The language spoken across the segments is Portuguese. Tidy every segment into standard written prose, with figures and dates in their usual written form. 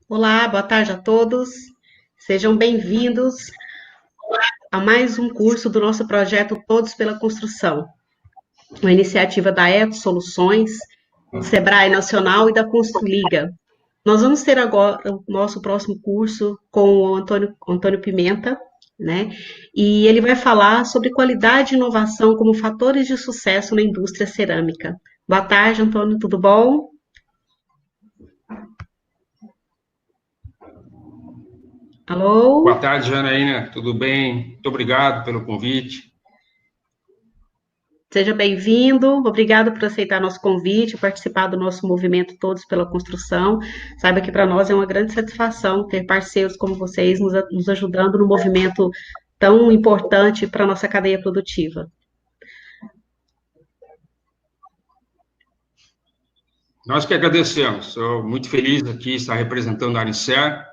Olá, boa tarde a todos. Sejam bem-vindos a mais um curso do nosso projeto Todos pela Construção, uma iniciativa da Eto Soluções, do Sebrae Nacional e da Construliga. Nós vamos ter agora o nosso próximo curso com o Antônio Pimenta, né? E ele vai falar sobre qualidade e inovação como fatores de sucesso na indústria cerâmica. Boa tarde, Antônio, tudo bom? Boa Alô? tarde, Janaína, tudo bem? Muito obrigado pelo convite. Seja bem-vindo, obrigado por aceitar nosso convite, participar do nosso movimento Todos pela Construção. Saiba que para nós é uma grande satisfação ter parceiros como vocês nos ajudando no movimento tão importante para a nossa cadeia produtiva. Nós que agradecemos, sou muito feliz aqui estar representando a Anicer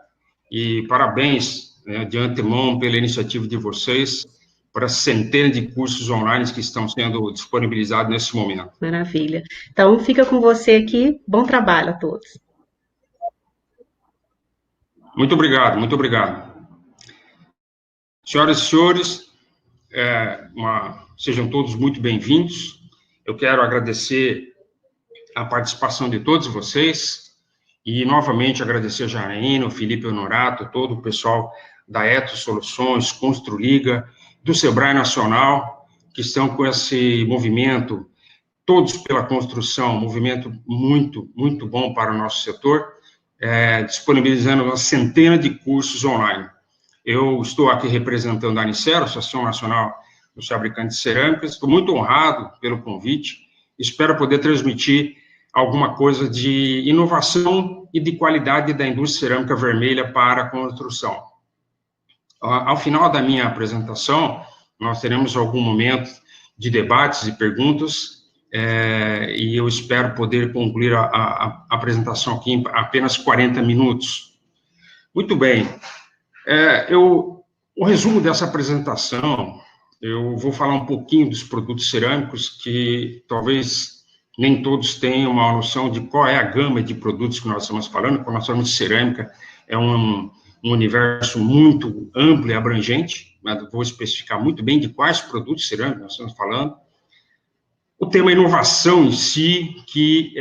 e parabéns, né, de antemão pela iniciativa de vocês para centenas de cursos online que estão sendo disponibilizados nesse momento. Maravilha. Então, fica com você aqui. Bom trabalho a todos. Muito obrigado, muito obrigado. Senhoras e senhores, sejam todos muito bem-vindos. Eu quero agradecer a participação de todos vocês e, novamente, agradecer a Janaína, o Felipe Honorato, todo o pessoal da Eto Soluções, Construliga, do Sebrae Nacional, que estão com esse movimento Todos pela Construção, um movimento muito, muito bom para o nosso setor, disponibilizando uma centena de cursos online. Eu estou aqui representando a Anicer, Associação Nacional dos Fabricantes de Cerâmicas, estou muito honrado pelo convite, espero poder transmitir alguma coisa de inovação e de qualidade da indústria cerâmica vermelha para a construção. Ao final da minha apresentação, nós teremos algum momento de debates e perguntas, e eu espero poder concluir a apresentação aqui em apenas 40 minutos. Muito bem, o resumo dessa apresentação, eu vou falar um pouquinho dos produtos cerâmicos, que talvez nem todos tenham uma noção de qual é a gama de produtos que nós estamos falando. Quando nós falamos de cerâmica, é um universo muito amplo e abrangente, mas vou especificar muito bem de quais produtos cerâmicos nós estamos falando. O tema inovação em si, que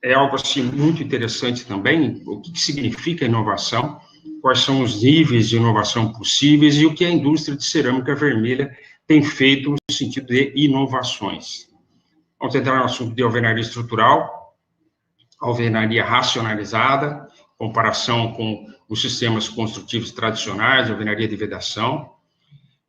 é algo assim muito interessante também, o que significa inovação, quais são os níveis de inovação possíveis e o que a indústria de cerâmica vermelha tem feito no sentido de inovações. Vamos entrar no assunto de alvenaria estrutural, alvenaria racionalizada, comparação com os sistemas construtivos tradicionais, alvenaria de vedação.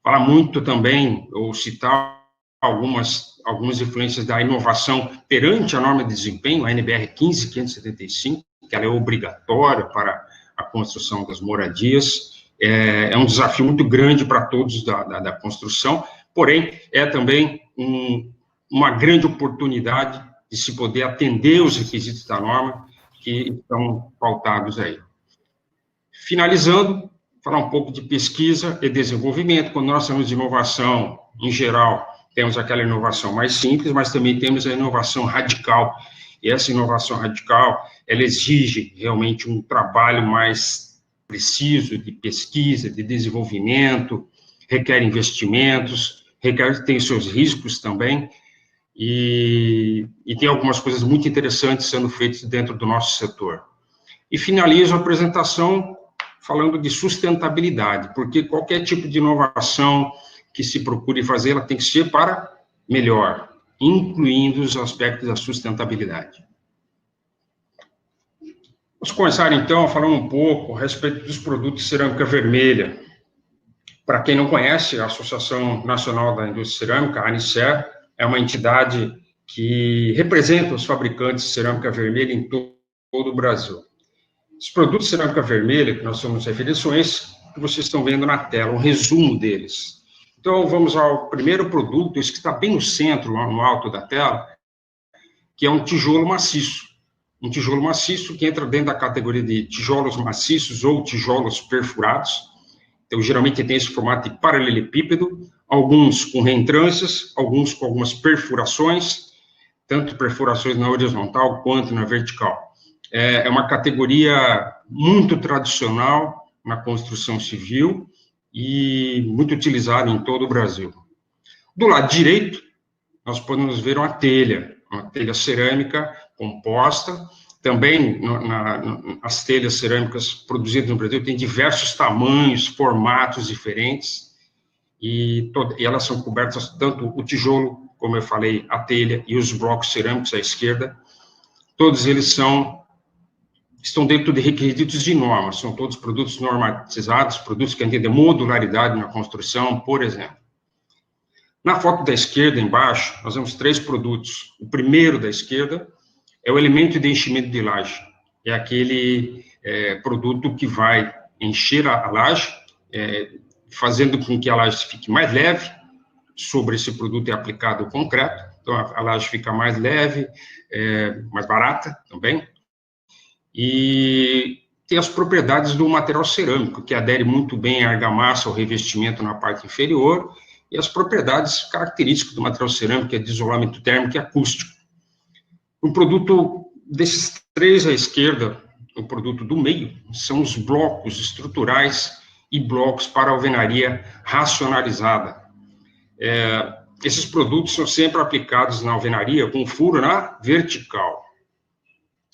Falar muito também, ou citar algumas influências da inovação perante a norma de desempenho, a NBR 15575, que ela é obrigatória para a construção das moradias. É um desafio muito grande para todos da construção, porém, é também uma grande oportunidade de se poder atender os requisitos da norma que estão pautados aí. Finalizando, falar um pouco de pesquisa e desenvolvimento. Quando nós falamos de inovação, em geral, temos aquela inovação mais simples, mas também temos a inovação radical. E essa inovação radical, ela exige realmente um trabalho mais preciso de pesquisa, de desenvolvimento, requer investimentos, tem os seus riscos também, e tem algumas coisas muito interessantes sendo feitas dentro do nosso setor. E finalizo a apresentação falando de sustentabilidade, porque qualquer tipo de inovação que se procure fazer, ela tem que ser para melhor, incluindo os aspectos da sustentabilidade. Vamos começar, então, falando um pouco a respeito dos produtos de cerâmica vermelha. Para quem não conhece, a Associação Nacional da Indústria Cerâmica, a Anicer, é uma entidade que representa os fabricantes de cerâmica vermelha em todo o Brasil. Os produtos de cerâmica vermelha que nós somos referidos são esses que vocês estão vendo na tela, um resumo deles. Então, vamos ao primeiro produto, esse que está bem no centro, no alto da tela, que é um tijolo maciço. Um tijolo maciço que entra dentro da categoria de tijolos maciços ou tijolos perfurados. Então, geralmente tem esse formato de paralelepípedo, alguns com reentrâncias, alguns com algumas perfurações, tanto perfurações na horizontal quanto na vertical. É uma categoria muito tradicional na construção civil e muito utilizada em todo o Brasil. Do lado direito, nós podemos ver uma telha cerâmica composta. Também, as telhas cerâmicas produzidas no Brasil têm diversos tamanhos, formatos diferentes, e elas são cobertas, tanto o tijolo, como eu falei, a telha e os blocos cerâmicos à esquerda, todos eles estão dentro de requisitos de normas, são todos produtos normatizados, produtos que atendem modularidade na construção, por exemplo. Na foto da esquerda, embaixo, nós vemos 3 produtos. O primeiro da esquerda é o elemento de enchimento de laje. É aquele produto que vai encher a laje, fazendo com que a laje fique mais leve. Sobre esse produto é aplicado o concreto, então a laje fica mais leve, mais barata também. E tem as propriedades do material cerâmico, que adere muito bem à argamassa, ao revestimento na parte inferior, e as propriedades características do material cerâmico, que é de isolamento térmico e acústico. O produto desses 3 à esquerda, o produto do meio, são os blocos estruturais e blocos para alvenaria racionalizada. Esses produtos são sempre aplicados na alvenaria com furo na vertical.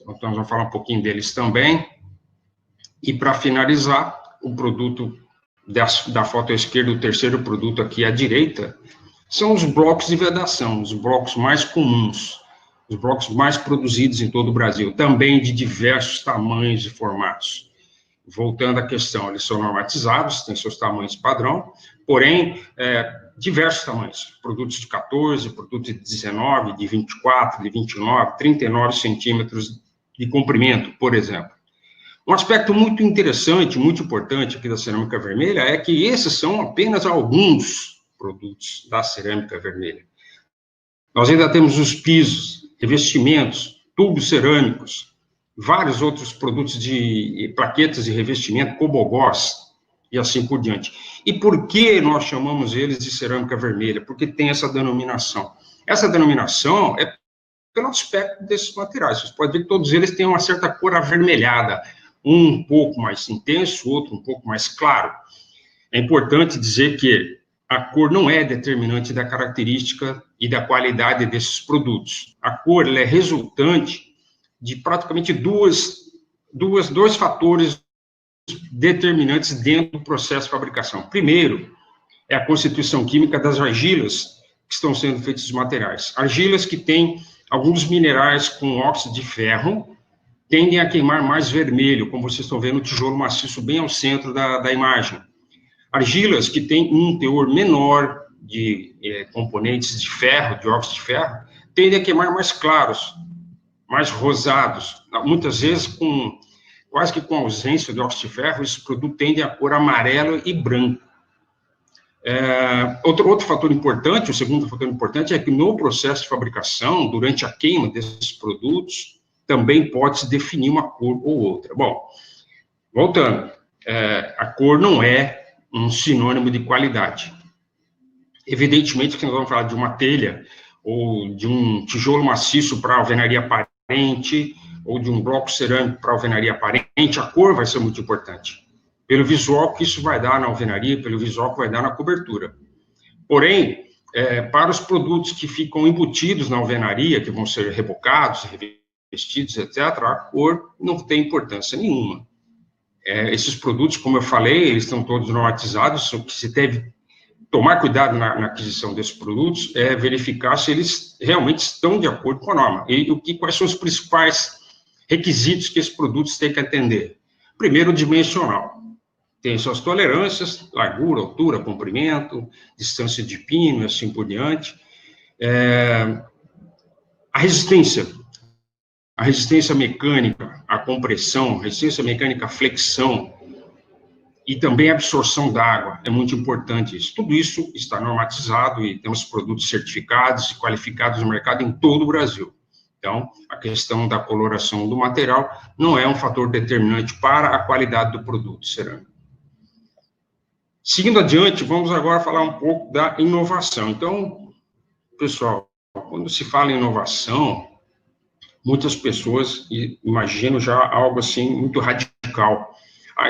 Então, nós vamos falar um pouquinho deles também. E, para finalizar, o produto da foto à esquerda, o terceiro produto aqui à direita, são os blocos de vedação, os blocos mais comuns, os blocos mais produzidos em todo o Brasil, também de diversos tamanhos e formatos. Voltando à questão, eles são normatizados, têm seus tamanhos padrão, porém, diversos tamanhos, produtos de 14, produtos de 19, de 24, de 29, 39 centímetros de comprimento, por exemplo. Um aspecto muito interessante, muito importante aqui da cerâmica vermelha é que esses são apenas alguns produtos da cerâmica vermelha. Nós ainda temos os pisos, revestimentos, tubos cerâmicos, vários outros produtos de plaquetas de revestimento, cobogós e assim por diante. E por que nós chamamos eles de cerâmica vermelha? Porque tem essa denominação. Essa denominação é pelo aspecto desses materiais. Vocês podem ver que todos eles têm uma certa cor avermelhada, um pouco mais intenso, outro um pouco mais claro. É importante dizer que a cor não é determinante da característica e da qualidade desses produtos. A cor ela é resultante de praticamente dois fatores determinantes dentro do processo de fabricação. Primeiro, é a constituição química das argilas que estão sendo feitos os materiais. Argilas que têm alguns minerais com óxido de ferro, tendem a queimar mais vermelho, como vocês estão vendo o tijolo maciço bem ao centro da imagem. Argilas que têm um teor menor de componentes de ferro, de óxido de ferro, tendem a queimar mais claros, mais rosados, muitas vezes quase que com ausência de óxido de ferro, esses produtos tendem a cor amarelo e branco. Outro fator importante, o segundo fator importante, é que no processo de fabricação, durante a queima desses produtos, também pode-se definir uma cor ou outra. Bom, voltando, a cor não é um sinônimo de qualidade. Evidentemente que nós vamos falar de uma telha, ou de um tijolo maciço para alvenaria aparente, ou de um bloco cerâmico para alvenaria aparente, a cor vai ser muito importante. Pelo visual que isso vai dar na alvenaria, pelo visual que vai dar na cobertura. Porém, para os produtos que ficam embutidos na alvenaria, que vão ser rebocados, revestidos, etc., a cor não tem importância nenhuma. Esses produtos, como eu falei, eles estão todos normatizados, o que se deve tomar cuidado na aquisição desses produtos é verificar se eles realmente estão de acordo com a norma. E quais são os principais requisitos que esses produtos têm que atender? Primeiro, o dimensional. Tem suas tolerâncias, largura, altura, comprimento, distância de pino e assim por diante. A resistência mecânica à compressão, resistência mecânica à flexão e também a absorção d'água, é muito importante isso. Tudo isso está normatizado e temos produtos certificados e qualificados no mercado em todo o Brasil. Então, a questão da coloração do material não é um fator determinante para a qualidade do produto cerâmico. Seguindo adiante, vamos agora falar um pouco da inovação. Então, pessoal, quando se fala em inovação, muitas pessoas imaginam já algo assim muito radical.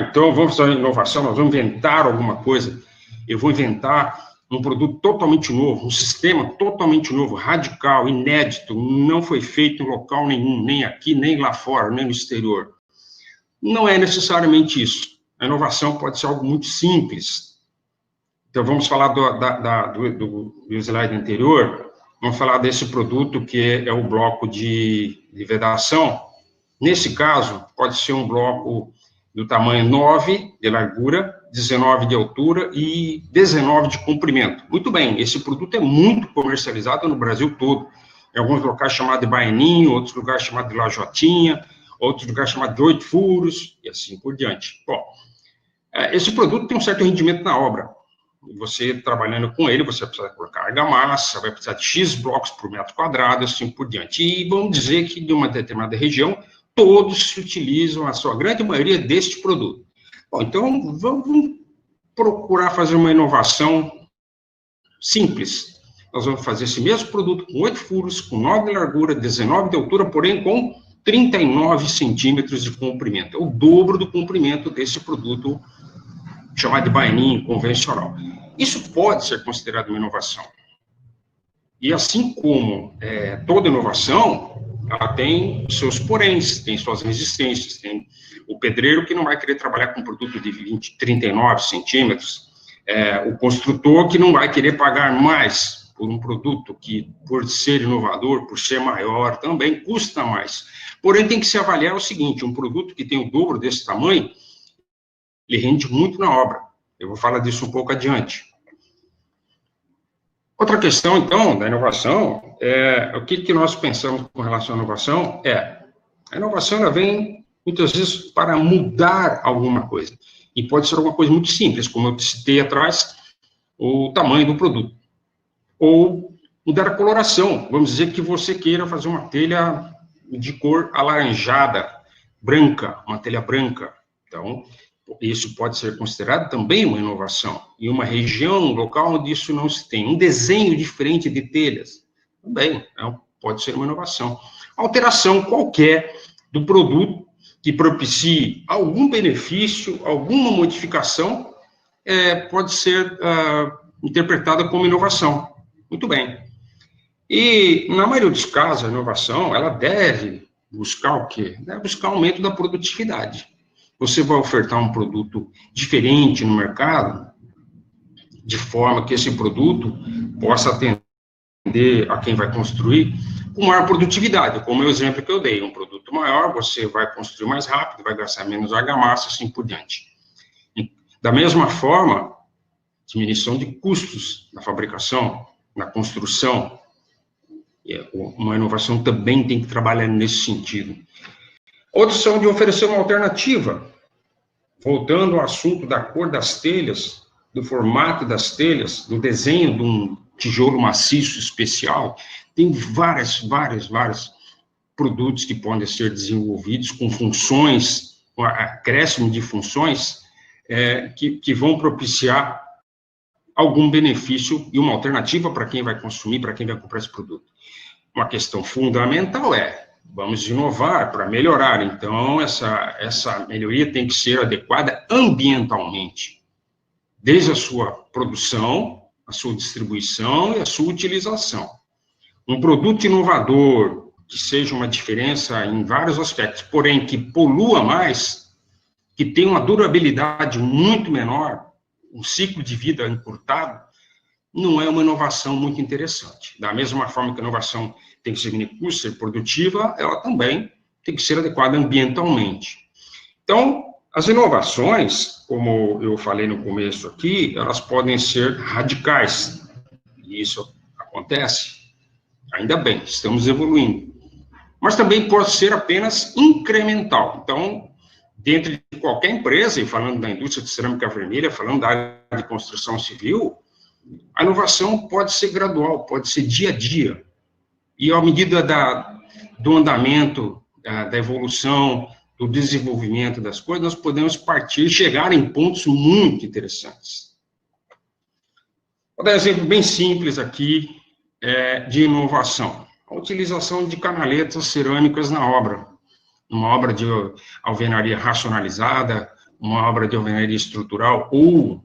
Então vamos fazer inovação, nós vamos inventar alguma coisa. Eu vou inventar um produto totalmente novo, um sistema totalmente novo, radical, inédito, não foi feito em local nenhum, nem aqui, nem lá fora, nem no exterior. Não é necessariamente isso. A inovação pode ser algo muito simples. Então, vamos falar do slide anterior, vamos falar desse produto que é o bloco de vedação. Nesse caso, pode ser um bloco do tamanho 9 de largura, 19 de altura e 19 de comprimento. Muito bem, esse produto é muito comercializado no Brasil todo. Em alguns locais chamado de baianinho, outros lugares chamado de lajotinha, outros lugares chamado de 8 furos, e assim por diante. Bom, esse produto tem um certo rendimento na obra. Você trabalhando com ele, você vai precisar colocar argamassa, vai precisar de X blocos por metro quadrado, assim por diante. E vamos dizer que de uma determinada região, todos se utilizam, a sua grande maioria, deste produto. Bom, então, vamos procurar fazer uma inovação simples. Nós vamos fazer esse mesmo produto com 8 furos, com 9 de largura, 19 de altura, porém com 39 centímetros de comprimento. É o dobro do comprimento desse produto chamado de baianinho convencional. Isso pode ser considerado uma inovação. E assim como toda inovação, ela tem seus poréns, tem suas resistências, tem o pedreiro que não vai querer trabalhar com um produto de 39 centímetros, o construtor que não vai querer pagar mais por um produto que, por ser inovador, por ser maior, também custa mais. Porém, tem que se avaliar o seguinte, um produto que tem o dobro desse tamanho, ele rende muito na obra. Eu vou falar disso um pouco adiante. Outra questão, então, da inovação, o que nós pensamos com relação à inovação a inovação ela vem, muitas vezes, para mudar alguma coisa. E pode ser alguma coisa muito simples, como eu citei atrás, o tamanho do produto. Ou mudar a coloração. Vamos dizer que você queira fazer uma telha de cor alaranjada, branca, uma telha branca. Então, isso pode ser considerado também uma inovação. Em uma região, um local onde isso não se tem. Um desenho diferente de telhas, também pode ser uma inovação. Alteração qualquer do produto que propicie algum benefício, alguma modificação, pode ser interpretada como inovação. Muito bem. E, na maioria dos casos, a inovação, ela deve buscar o quê? Deve buscar aumento da produtividade. Você vai ofertar um produto diferente no mercado, de forma que esse produto possa atender a quem vai construir com maior produtividade, como o exemplo que eu dei, um produto maior, você vai construir mais rápido, vai gastar menos argamassa, assim por diante. E, da mesma forma, diminuição de custos na fabricação, na construção, uma inovação também tem que trabalhar nesse sentido. Outros são de oferecer uma alternativa, voltando ao assunto da cor das telhas, do formato das telhas, do desenho de um tijolo maciço especial, tem vários produtos que podem ser desenvolvidos com funções, com acréscimo de funções, que vão propiciar algum benefício e uma alternativa para quem vai consumir, para quem vai comprar esse produto. Uma questão fundamental vamos inovar para melhorar. Então, essa melhoria tem que ser adequada ambientalmente, desde a sua produção, a sua distribuição e a sua utilização. Um produto inovador, que seja uma diferença em vários aspectos, porém que polua mais, que tenha uma durabilidade muito menor, um ciclo de vida encurtado, não é uma inovação muito interessante. Da mesma forma que a inovação tem que ser custo, ser produtiva, ela também tem que ser adequada ambientalmente. Então, as inovações, como eu falei no começo aqui, elas podem ser radicais. E isso acontece. Ainda bem, estamos evoluindo. Mas também pode ser apenas incremental. Então, dentro de qualquer empresa, e falando da indústria de cerâmica vermelha, falando da área de construção civil, a inovação pode ser gradual, pode ser dia a dia. E à medida do andamento, da evolução, do desenvolvimento das coisas, nós podemos partir, chegar em pontos muito interessantes. Vou dar um exemplo bem simples aqui, de inovação. A utilização de canaletas cerâmicas na obra. Uma obra de alvenaria racionalizada, uma obra de alvenaria estrutural, ou,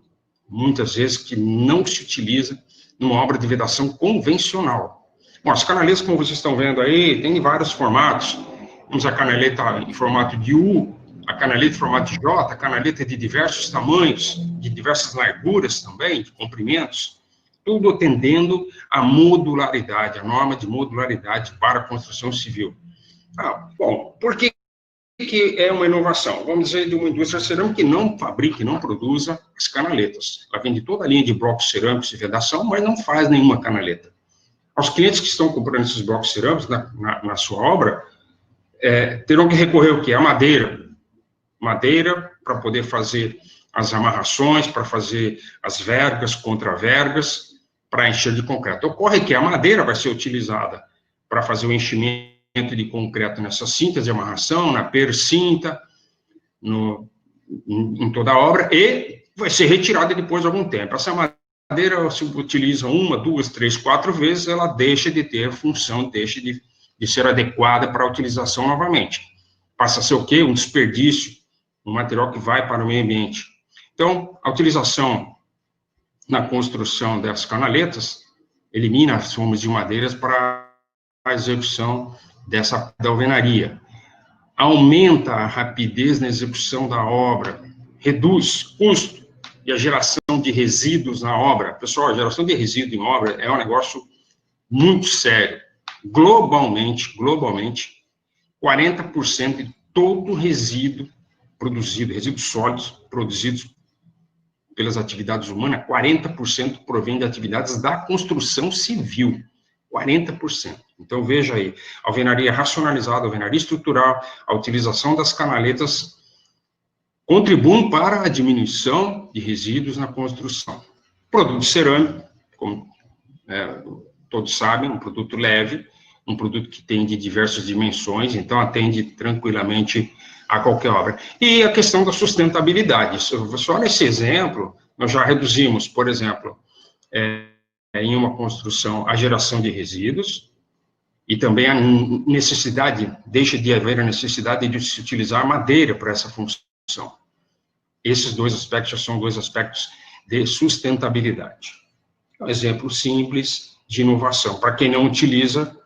muitas vezes, que não se utiliza numa obra de vedação convencional. Bom, as canaletas, como vocês estão vendo aí, tem vários formatos. Temos a canaleta em formato de U, a canaleta em formato de J, a canaleta de diversos tamanhos, de diversas larguras também, de comprimentos, tudo atendendo à modularidade, a norma de modularidade para a construção civil. Bom, por que é uma inovação? Vamos dizer, de uma indústria cerâmica que não fabrica, não produza as canaletas. Ela vende toda a linha de blocos cerâmicos de vedação, mas não faz nenhuma canaleta. Aos clientes que estão comprando esses blocos cerâmicos na sua obra, terão que recorrer ao quê? A madeira. Madeira para poder fazer as amarrações, para fazer as vergas, contravergas, para encher de concreto. Ocorre que a madeira vai ser utilizada para fazer o enchimento de concreto nessas cintas de amarração, na percinta, em toda a obra, e vai ser retirada depois de algum tempo. Essa madeira se utiliza 1, 2, 3, 4 vezes, ela deixa de ter função, deixa de ser adequada para a utilização novamente. Passa a ser o quê? Um desperdício, um material que vai para o meio ambiente. Então, a utilização na construção das canaletas elimina as formas de madeiras para a execução da alvenaria. Aumenta a rapidez na execução da obra, reduz custo e a geração de resíduos na obra. Pessoal, a geração de resíduos em obra é um negócio muito sério. Globalmente, 40% de todo resíduo produzido, resíduos sólidos produzidos pelas atividades humanas, 40% provém de atividades da construção civil. 40%. Então, veja aí, alvenaria racionalizada, alvenaria estrutural, a utilização das canaletas contribuem para a diminuição de resíduos na construção. Produto cerâmico, como todos sabem, um produto leve, um produto que tem de diversas dimensões, então atende tranquilamente a qualquer obra. E a questão da sustentabilidade. Só nesse exemplo, nós já reduzimos, por exemplo, em uma construção, a geração de resíduos, e também a necessidade, deixa de haver a necessidade de se utilizar madeira para essa função. Esses dois aspectos já são dois aspectos de sustentabilidade. Um exemplo simples de inovação. Para quem não utiliza,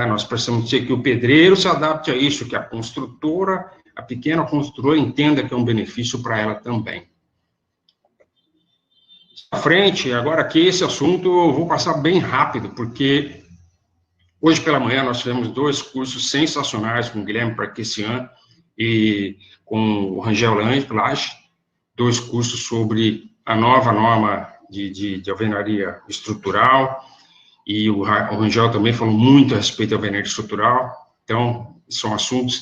nós precisamos dizer que o pedreiro se adapte a isso, que a construtora, a pequena construtora, entenda que é um benefício para ela também. À frente, agora aqui, esse assunto eu vou passar bem rápido, porque hoje pela manhã nós tivemos 2 cursos sensacionais com o Guilherme Parquesian e com o Rangel Lange, 2 cursos sobre a nova norma de alvenaria estrutural, e o Rangel também falou muito a respeito da alvenaria estrutural. Então, são assuntos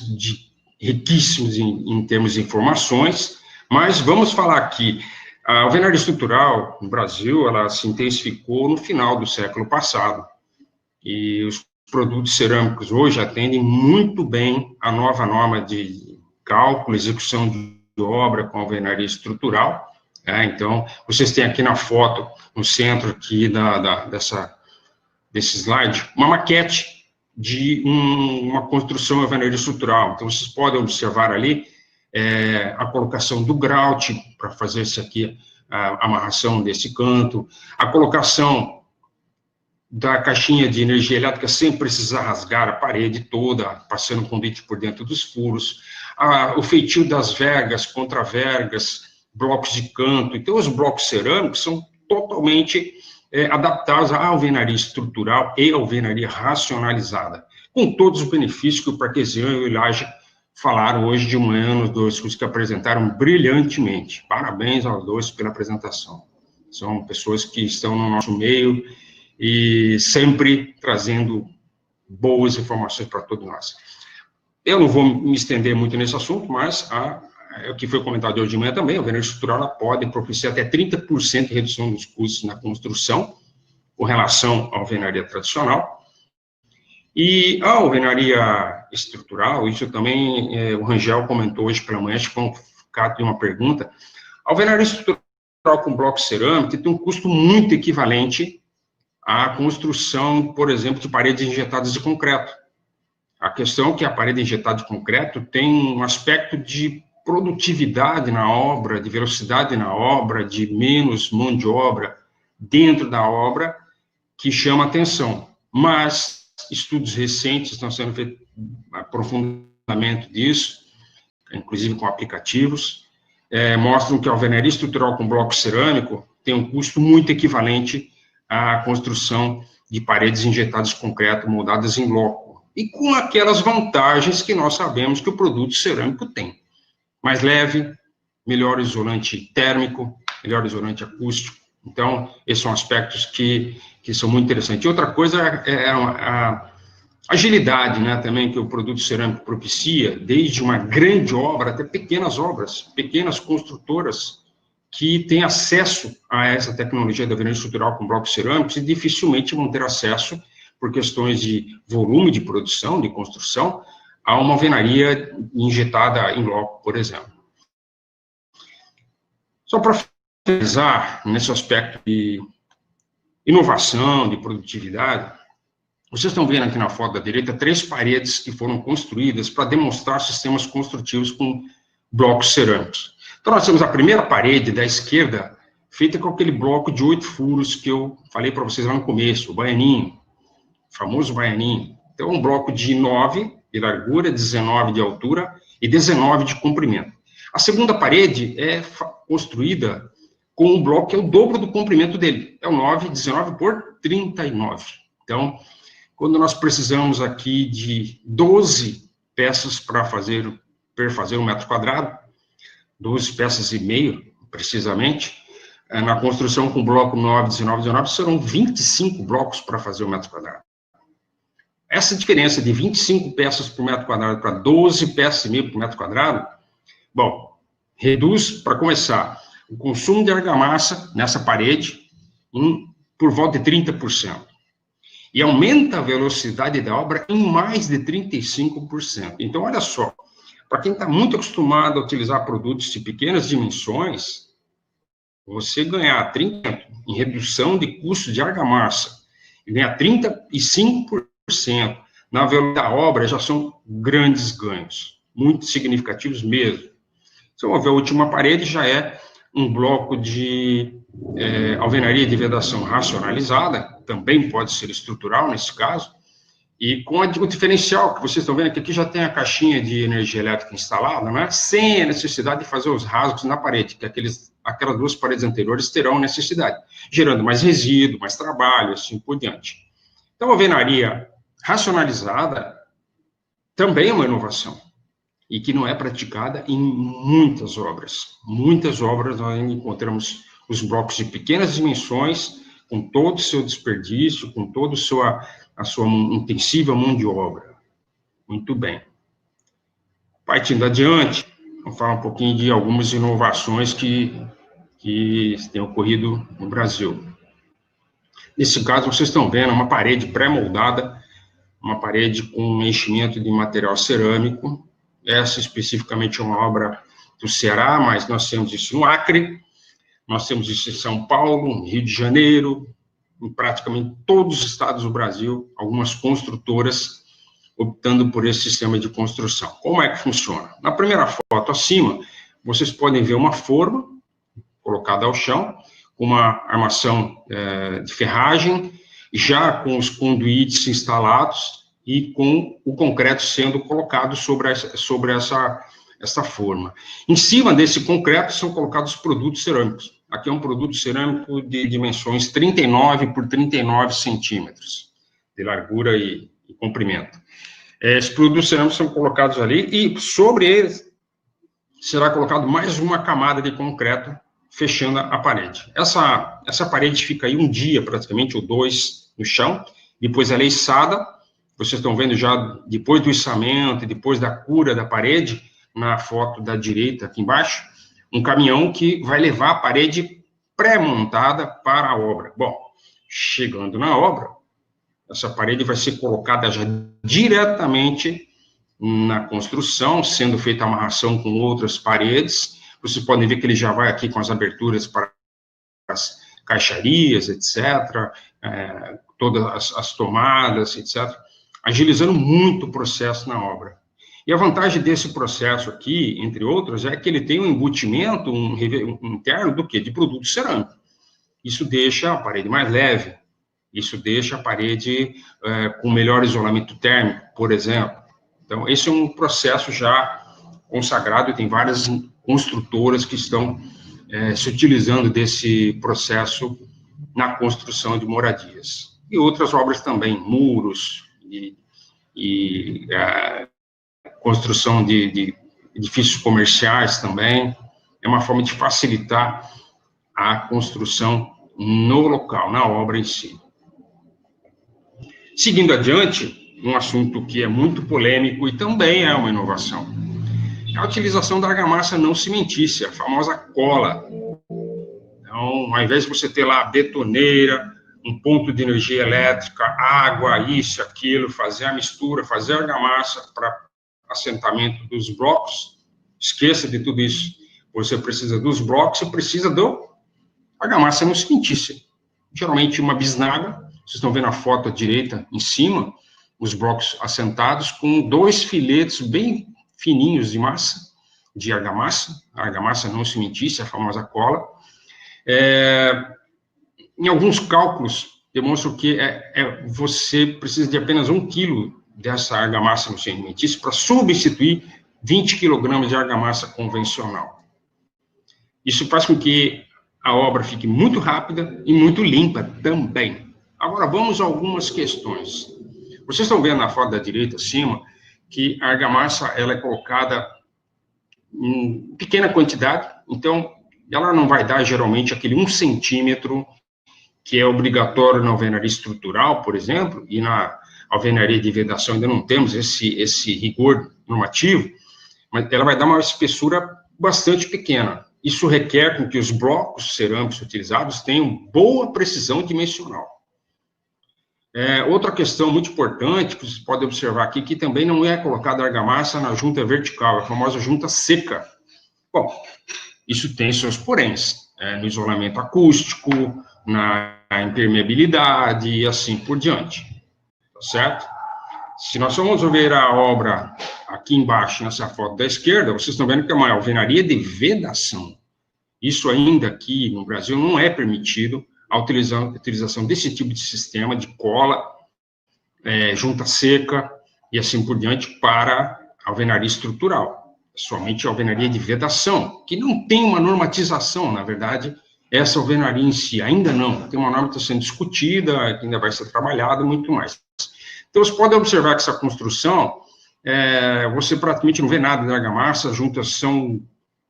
riquíssimos em termos de informações, mas vamos falar aqui. A alvenaria estrutural no Brasil, ela se intensificou no final do século passado, e os produtos cerâmicos hoje atendem muito bem a nova norma de cálculo, execução de obra com alvenaria estrutural. Então, vocês têm aqui na foto, no centro aqui desse slide, uma maquete de uma construção de alvenaria estrutural. Então, vocês podem observar ali a colocação do grout para fazer esse aqui, a amarração desse canto, a colocação da caixinha de energia elétrica sem precisar rasgar a parede toda, passando conduíte por dentro dos furos, o feitio das vergas, contravergas, blocos de canto. Então, os blocos cerâmicos são totalmente adaptados à alvenaria estrutural e alvenaria racionalizada, com todos os benefícios que o Parquesian e o Ilage falaram hoje de manhã nos 2 cursos que apresentaram brilhantemente. Parabéns aos 2 pela apresentação. São pessoas que estão no nosso meio e sempre trazendo boas informações para todos nós. Eu não vou me estender muito nesse assunto, mas o que foi comentado hoje de manhã também, a alvenaria estrutural ela pode propiciar até 30% de redução dos custos na construção, com relação à alvenaria tradicional. E a alvenaria estrutural, isso também o Rangel comentou hoje pela manhã, acho que foi um caso de uma pergunta. A alvenaria estrutural com bloco cerâmico tem um custo muito equivalente a construção, por exemplo, de paredes injetadas de concreto. A questão é que a parede injetada de concreto tem um aspecto de produtividade na obra, de velocidade na obra, de menos mão de obra dentro da obra, que chama atenção. Mas estudos recentes estão sendo feitos, aprofundamento disso, inclusive com aplicativos, mostram que a alvenaria estrutural com bloco cerâmico tem um custo muito equivalente à construção de paredes injetadas de concreto moldadas em bloco, e com aquelas vantagens que nós sabemos que o produto cerâmico tem. Mais leve, melhor isolante térmico, melhor isolante acústico. Então, esses são aspectos que são muito interessantes. E outra coisa é a agilidade, né, também, que o produto cerâmico propicia, desde uma grande obra até pequenas obras, pequenas construtoras que têm acesso a essa tecnologia da alvenaria estrutural com blocos cerâmicos e dificilmente vão ter acesso, por questões de volume de produção, de construção, a uma alvenaria injetada em bloco, por exemplo. Só para finalizar, nesse aspecto de inovação, de produtividade, vocês estão vendo aqui na foto da direita 3 paredes que foram construídas para demonstrar sistemas construtivos com blocos cerâmicos. Então, nós temos a primeira parede da esquerda, feita com aquele bloco de 8 furos que eu falei para vocês lá no começo, o baianinho, o famoso baianinho. Então, um bloco de 9 de largura, 19 de altura e 19 de comprimento. A segunda parede é construída com um bloco que é o dobro do comprimento dele. É o 9, 19 por 39. Então, quando nós precisamos aqui de 12 peças para fazer 1 metro quadrado, 12 peças e meio, precisamente, na construção com bloco 9, 19, 19, serão 25 blocos para fazer 1 metro quadrado. Essa diferença de 25 peças por metro quadrado para 12 peças e meio por metro quadrado, bom, reduz, para começar, o consumo de argamassa nessa parede por volta de 30%. E aumenta a velocidade da obra em mais de 35%. Então, olha só, para quem está muito acostumado a utilizar produtos de pequenas dimensões, você ganhar 30% em redução de custo de argamassa e ganhar 35% na velocidade da obra já são grandes ganhos, muito significativos mesmo. Se eu ver a última parede, já é um bloco de alvenaria de vedação racionalizada, também pode ser estrutural nesse caso, e com o diferencial que vocês estão vendo, que aqui já tem a caixinha de energia elétrica instalada, né, sem a necessidade de fazer os rasgos na parede, que aquelas 2 paredes anteriores terão necessidade, gerando mais resíduo, mais trabalho, assim por diante. Então, a alvenaria racionalizada também é uma inovação, e que não é praticada em muitas obras. Muitas obras nós encontramos os blocos de pequenas dimensões, com todo o seu desperdício, com toda a sua intensiva mão de obra. Muito bem. Partindo adiante, vamos falar um pouquinho de algumas inovações que têm ocorrido no Brasil. Nesse caso, vocês estão vendo uma parede pré-moldada, uma parede com enchimento de material cerâmico. Essa especificamente é uma obra do Ceará, mas nós temos isso no Acre, nós temos isso em São Paulo, no Rio de Janeiro, em praticamente todos os estados do Brasil, algumas construtoras optando por esse sistema de construção. Como é que funciona? Na primeira foto acima, vocês podem ver uma forma colocada ao chão, com uma armação de ferragem, já com os conduítes instalados e com o concreto sendo colocado sobre essa forma. Em cima desse concreto são colocados produtos cerâmicos. Aqui é um produto cerâmico de dimensões 39 por 39 centímetros, de largura e comprimento. Esses produtos cerâmicos são colocados ali e sobre eles será colocado mais uma camada de concreto, fechando a parede. Essa parede fica aí um dia, praticamente, ou 2, no chão, depois ela é içada. Vocês estão vendo já, depois do içamento, depois da cura da parede, na foto da direita, aqui embaixo, um caminhão que vai levar a parede pré-montada para a obra. Bom, chegando na obra, essa parede vai ser colocada já diretamente na construção, sendo feita a amarração com outras paredes. Vocês podem ver que ele já vai aqui com as aberturas para caixarias, etc., todas as tomadas, etc., agilizando muito o processo na obra. E a vantagem desse processo aqui, entre outros, é que ele tem um embutimento interno do quê? De produto cerâmico. Isso deixa a parede mais leve, isso deixa a parede com melhor isolamento térmico, por exemplo. Então, esse é um processo já consagrado e tem várias construtoras que estão se utilizando desse processo na construção de moradias. E outras obras também, muros e construção de edifícios comerciais também. É uma forma de facilitar a construção no local, na obra em si. Seguindo adiante, um assunto que é muito polêmico e também é uma inovação, é a utilização da argamassa não cimentícia, a famosa cola. Então, ao invés de você ter lá a betoneira, um ponto de energia elétrica, água, isso, aquilo, fazer a mistura, fazer a argamassa para assentamento dos blocos, esqueça de tudo isso. Você precisa dos blocos e precisa do argamassa não cimentícia. Geralmente uma bisnaga, vocês estão vendo a foto à direita em cima, os blocos assentados com 2 filetes bem fininhos de massa, de argamassa, a argamassa não cimentícia, a famosa cola. Em alguns cálculos, demonstram que você precisa de apenas 1 quilo dessa argamassa não cimentícia para substituir 20 quilogramas de argamassa convencional. Isso faz com que a obra fique muito rápida e muito limpa também. Agora, vamos a algumas questões. Vocês estão vendo na foto da direita, acima, que a argamassa ela é colocada em pequena quantidade, então ela não vai dar, geralmente, aquele 1 centímetro que é obrigatório na alvenaria estrutural, por exemplo, e na alvenaria de vedação ainda não temos esse rigor normativo, mas ela vai dar uma espessura bastante pequena. Isso requer com que os blocos cerâmicos utilizados tenham boa precisão dimensional. Outra questão muito importante, que vocês podem observar aqui, que também não é colocada argamassa na junta vertical, a famosa junta seca. Bom, isso tem seus poréns, no isolamento acústico, na impermeabilidade e assim por diante, tá certo? Se nós formos ver a obra aqui embaixo, nessa foto da esquerda, vocês estão vendo que é uma alvenaria de vedação. Isso ainda aqui no Brasil não é permitido a utilização desse tipo de sistema de cola, junta seca e assim por diante para alvenaria estrutural. Somente a alvenaria de vedação, que não tem uma normatização, na verdade, essa alvenaria em si, ainda não. Tem uma norma que está sendo discutida, que ainda vai ser trabalhada, muito mais. Então, você pode observar que essa construção, você praticamente não vê nada de argamassa, as juntas são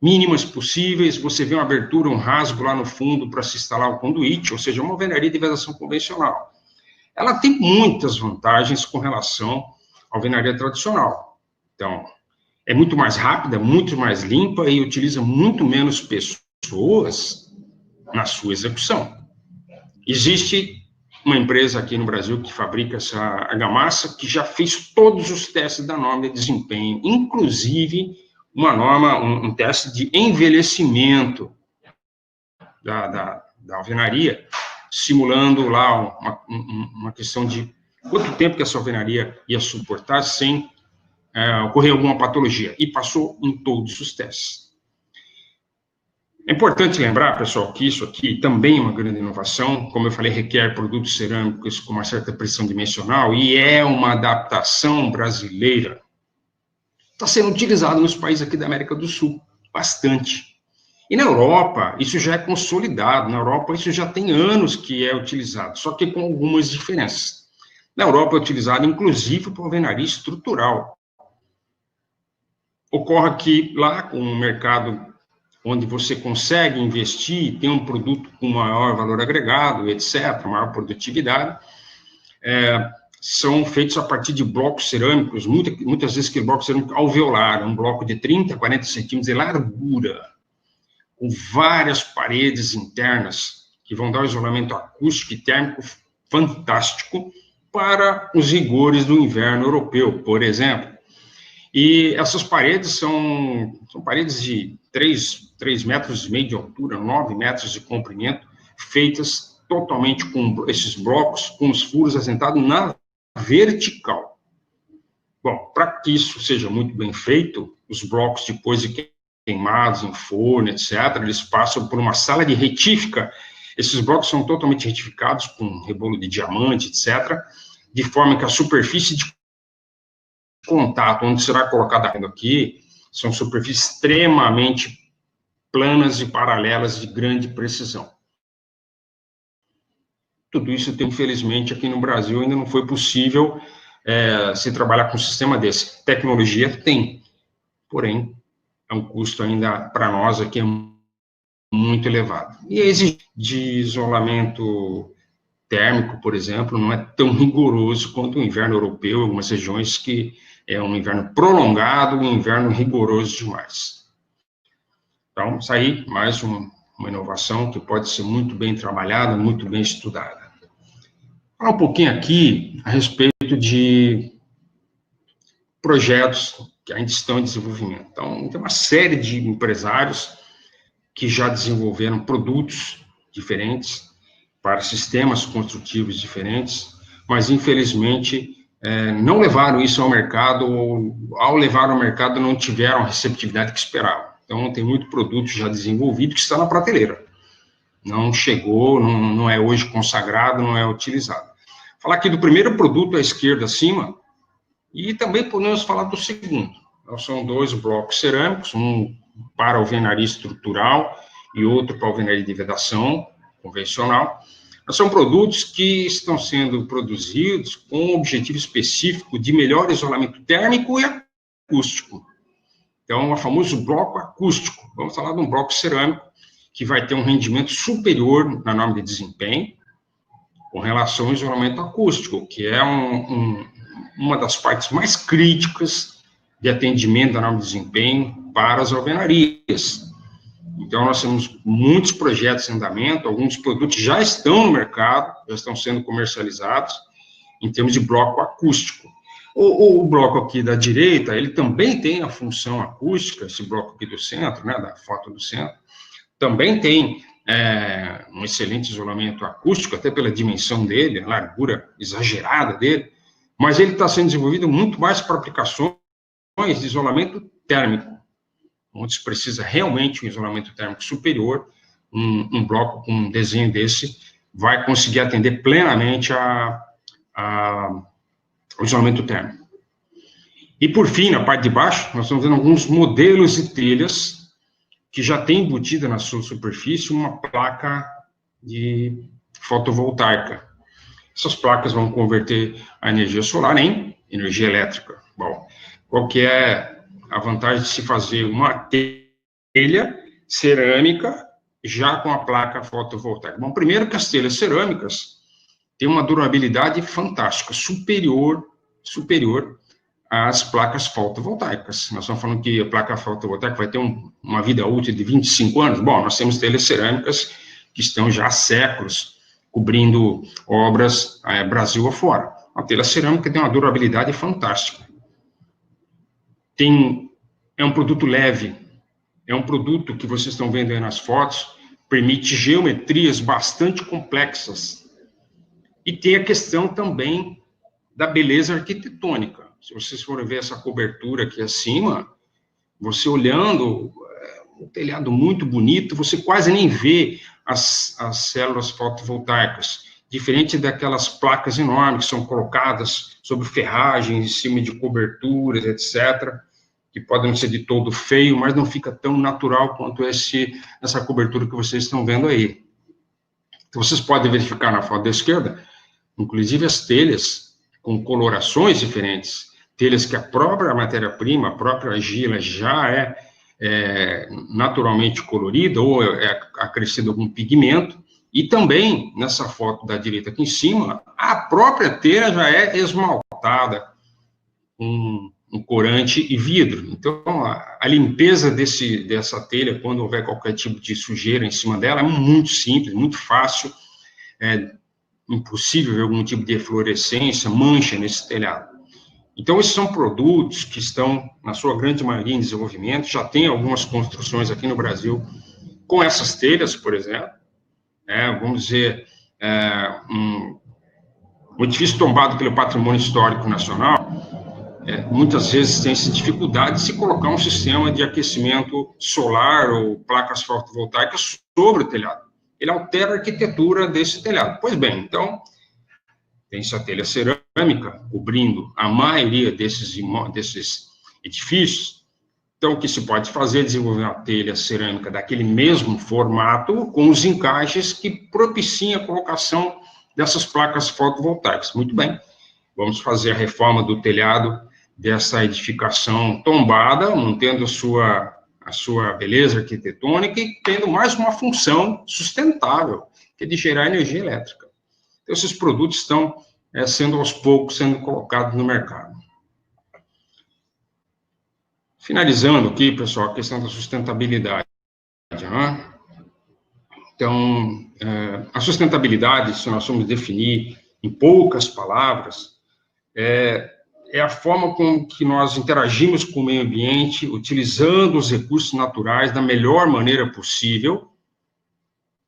mínimas possíveis, você vê uma abertura, um rasgo lá no fundo para se instalar o conduíte, ou seja, uma alvenaria de vedação convencional. Ela tem muitas vantagens com relação à alvenaria tradicional. Então, é muito mais rápida, muito mais limpa e utiliza muito menos pessoas na sua execução. Existe uma empresa aqui no Brasil que fabrica essa argamassa que já fez todos os testes da norma de desempenho, inclusive uma norma, um teste de envelhecimento da alvenaria, simulando lá uma questão de quanto tempo que essa alvenaria ia suportar sem ocorrer alguma patologia, e passou em todos os testes. É importante lembrar, pessoal, que isso aqui também é uma grande inovação, como eu falei, requer produtos cerâmicos com uma certa precisão dimensional, e é uma adaptação brasileira. Está sendo utilizado nos países aqui da América do Sul, bastante. E na Europa, isso já é consolidado, na Europa isso já tem anos que é utilizado, só que com algumas diferenças. Na Europa é utilizado, inclusive, para alvenaria estrutural. Ocorre que lá, com um mercado onde você consegue investir, tem um produto com maior valor agregado, etc., maior produtividade, são feitos a partir de blocos cerâmicos, muitas vezes aquele bloco cerâmico alveolar, um bloco de 30, 40 centímetros de largura, com várias paredes internas, que vão dar um isolamento acústico e térmico fantástico para os rigores do inverno europeu, por exemplo. E essas paredes são paredes de 3,5 metros de altura, 9 metros de comprimento, feitas totalmente com esses blocos, com os furos assentados na vertical. Bom, para que isso seja muito bem feito, os blocos, depois de queimados em forno, etc., eles passam por uma sala de retífica. Esses blocos são totalmente retificados com rebolo de diamante, etc., de forma que a superfície de contato, onde será colocada aqui, são superfícies extremamente planas e paralelas de grande precisão. Tudo isso, infelizmente, aqui no Brasil ainda não foi possível se trabalhar com um sistema desse. Tecnologia tem, porém, é um custo ainda para nós aqui muito elevado. E a exigência de isolamento térmico, por exemplo, não é tão rigoroso quanto o inverno europeu, em algumas regiões que é um inverno prolongado, um inverno rigoroso demais. Então, isso aí, mais uma inovação que pode ser muito bem trabalhada, muito bem estudada. Falar um pouquinho aqui a respeito de projetos que ainda estão em desenvolvimento. Então, tem uma série de empresários que já desenvolveram produtos diferentes para sistemas construtivos diferentes, mas, infelizmente, não levaram isso ao mercado, ou, ao levar ao mercado, não tiveram a receptividade que esperavam. Então, tem muito produto já desenvolvido que está na prateleira. Não chegou, não é hoje consagrado, não é utilizado. Falar aqui do primeiro produto à esquerda acima, e também podemos falar do segundo. Então, são dois blocos cerâmicos, um para alvenaria estrutural e outro para alvenaria de vedação convencional. São produtos que estão sendo produzidos com um objetivo específico de melhor isolamento térmico e acústico. Então, o famoso bloco acústico. Vamos falar de um bloco cerâmico que vai ter um rendimento superior na norma de desempenho com relação ao isolamento acústico, que é uma das partes mais críticas de atendimento da norma de desempenho para as alvenarias. Então, nós temos muitos projetos em andamento, alguns produtos já estão no mercado, já estão sendo comercializados, em termos de bloco acústico. O bloco aqui da direita, ele também tem a função acústica, esse bloco aqui do centro, né, da foto do centro, também tem um excelente isolamento acústico, até pela dimensão dele, a largura exagerada dele, mas ele está sendo desenvolvido muito mais para aplicações de isolamento térmico, onde se precisa realmente um isolamento térmico superior. Um bloco com um desenho desse vai conseguir atender plenamente o isolamento térmico. E, por fim, na parte de baixo, nós estamos vendo alguns modelos de telhas que já tem embutida na sua superfície uma placa de fotovoltaica. Essas placas vão converter a energia solar em energia elétrica. Bom, qual que é a vantagem de se fazer uma telha cerâmica já com a placa fotovoltaica? Bom, primeiro que as telhas cerâmicas têm uma durabilidade fantástica, superior às placas fotovoltaicas. Nós estamos falando que a placa fotovoltaica vai ter uma vida útil de 25 anos. Bom, nós temos telhas cerâmicas que estão já há séculos cobrindo obras Brasil afora. A telha cerâmica tem uma durabilidade fantástica. É um produto leve, é um produto que vocês estão vendo aí nas fotos, permite geometrias bastante complexas. E tem a questão também da beleza arquitetônica. Se vocês forem ver essa cobertura aqui acima, você olhando, um telhado muito bonito, você quase nem vê as células fotovoltaicas, diferente daquelas placas enormes que são colocadas sobre ferragens, em cima de coberturas, etc., que podem ser de todo feio, mas não fica tão natural quanto essa cobertura que vocês estão vendo aí. Então, vocês podem verificar na foto da esquerda, inclusive as telhas com colorações diferentes, telhas que a própria matéria-prima, a própria argila já é naturalmente colorida ou é acrescido algum pigmento, e também, nessa foto da direita aqui em cima, a própria telha já é esmaltada com um corante e vidro. Então, a limpeza dessa telha, quando houver qualquer tipo de sujeira em cima dela, é muito simples, muito fácil, impossível ver algum tipo de eflorescência, mancha nesse telhado. Então, esses são produtos que estão, na sua grande maioria, em desenvolvimento. Já tem algumas construções aqui no Brasil com essas telhas, por exemplo, vamos dizer, um edifício tombado pelo patrimônio histórico nacional, muitas vezes tem-se dificuldade de se colocar um sistema de aquecimento solar ou placas fotovoltaicas sobre o telhado. Ele altera a arquitetura desse telhado. Pois bem, então, tem-se a telha cerâmica cobrindo a maioria desses edifícios. Então, o que se pode fazer é desenvolver uma telha cerâmica daquele mesmo formato, com os encaixes que propiciem a colocação dessas placas fotovoltaicas. Muito bem, vamos fazer a reforma do telhado dessa edificação tombada, mantendo a sua beleza arquitetônica e tendo mais uma função sustentável, que é de gerar energia elétrica. Então, esses produtos estão sendo, aos poucos, sendo colocados no mercado. Finalizando aqui, pessoal, a questão da sustentabilidade. Né? Então, a sustentabilidade, se nós formos definir em poucas palavras, é a forma com que nós interagimos com o meio ambiente, utilizando os recursos naturais da melhor maneira possível,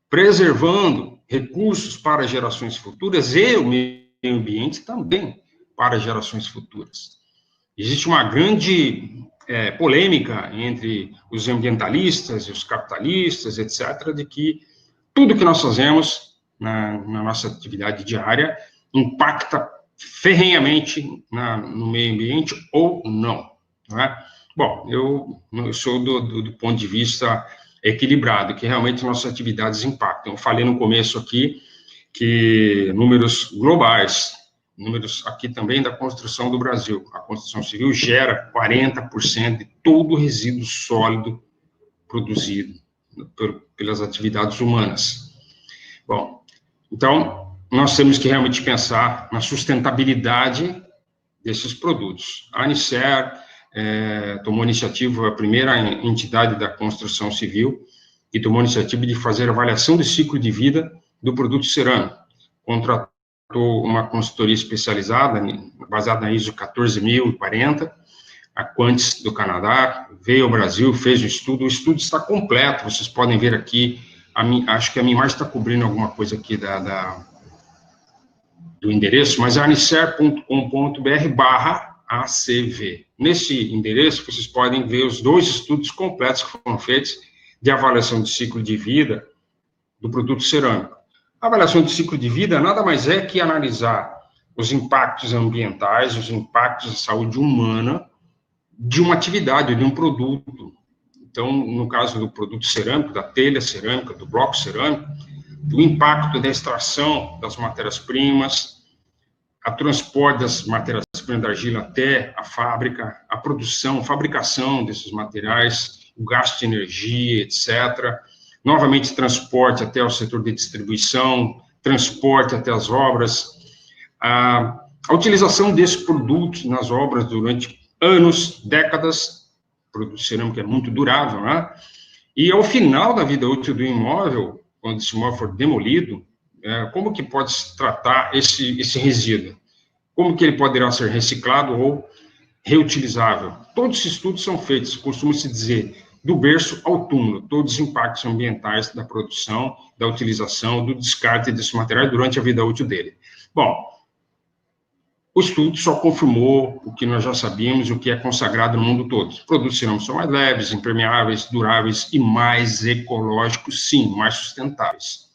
preservando recursos para gerações futuras e o meio ambiente também para gerações futuras. Existe uma grande polêmica entre os ambientalistas e os capitalistas, etc., de que tudo que nós fazemos na nossa atividade diária impacta ferrenhamente no meio ambiente ou não. Não é? Bom, eu sou do ponto de vista equilibrado, que realmente nossas atividades impactam. Eu falei no começo aqui que números globais, números aqui também da construção do Brasil, a construção civil gera 40% de todo o resíduo sólido produzido pelas atividades humanas. Bom, então, nós temos que realmente pensar na sustentabilidade desses produtos. A Anicer tomou iniciativa, a primeira entidade da construção civil, que tomou iniciativa de fazer avaliação de ciclo de vida do produto cerâmico. Contratou uma consultoria especializada, baseada na ISO 14040, a Quantis do Canadá, veio ao Brasil, fez o estudo está completo, vocês podem ver aqui, acho que a minha imagem está cobrindo alguma coisa aqui do endereço, mas é anicer.com.br/ACV. Nesse endereço, vocês podem ver os 2 estudos completos que foram feitos de avaliação de ciclo de vida do produto cerâmico. A avaliação de ciclo de vida nada mais é que analisar os impactos ambientais, os impactos da saúde humana de uma atividade, de um produto. Então, no caso do produto cerâmico, da telha cerâmica, do bloco cerâmico, o impacto da extração das matérias-primas, a transporte das matérias-primas da argila até a fábrica, a produção, fabricação desses materiais, o gasto de energia, etc. Novamente, transporte até o setor de distribuição, transporte até as obras, a utilização desses produtos nas obras durante anos, décadas, o produto cerâmico é muito durável, né? E ao final da vida útil do imóvel, quando esse imóvel for demolido, como que pode se tratar esse resíduo? Como que ele poderá ser reciclado ou reutilizável? Todos esses estudos são feitos, costuma-se dizer, do berço ao túmulo, todos os impactos ambientais da produção, da utilização, do descarte desse material durante a vida útil dele. Bom, o estudo só confirmou o que nós já sabíamos e o que é consagrado no mundo todo. Os produtos cerâmicos são mais leves, impermeáveis, duráveis e mais ecológicos, sim, mais sustentáveis.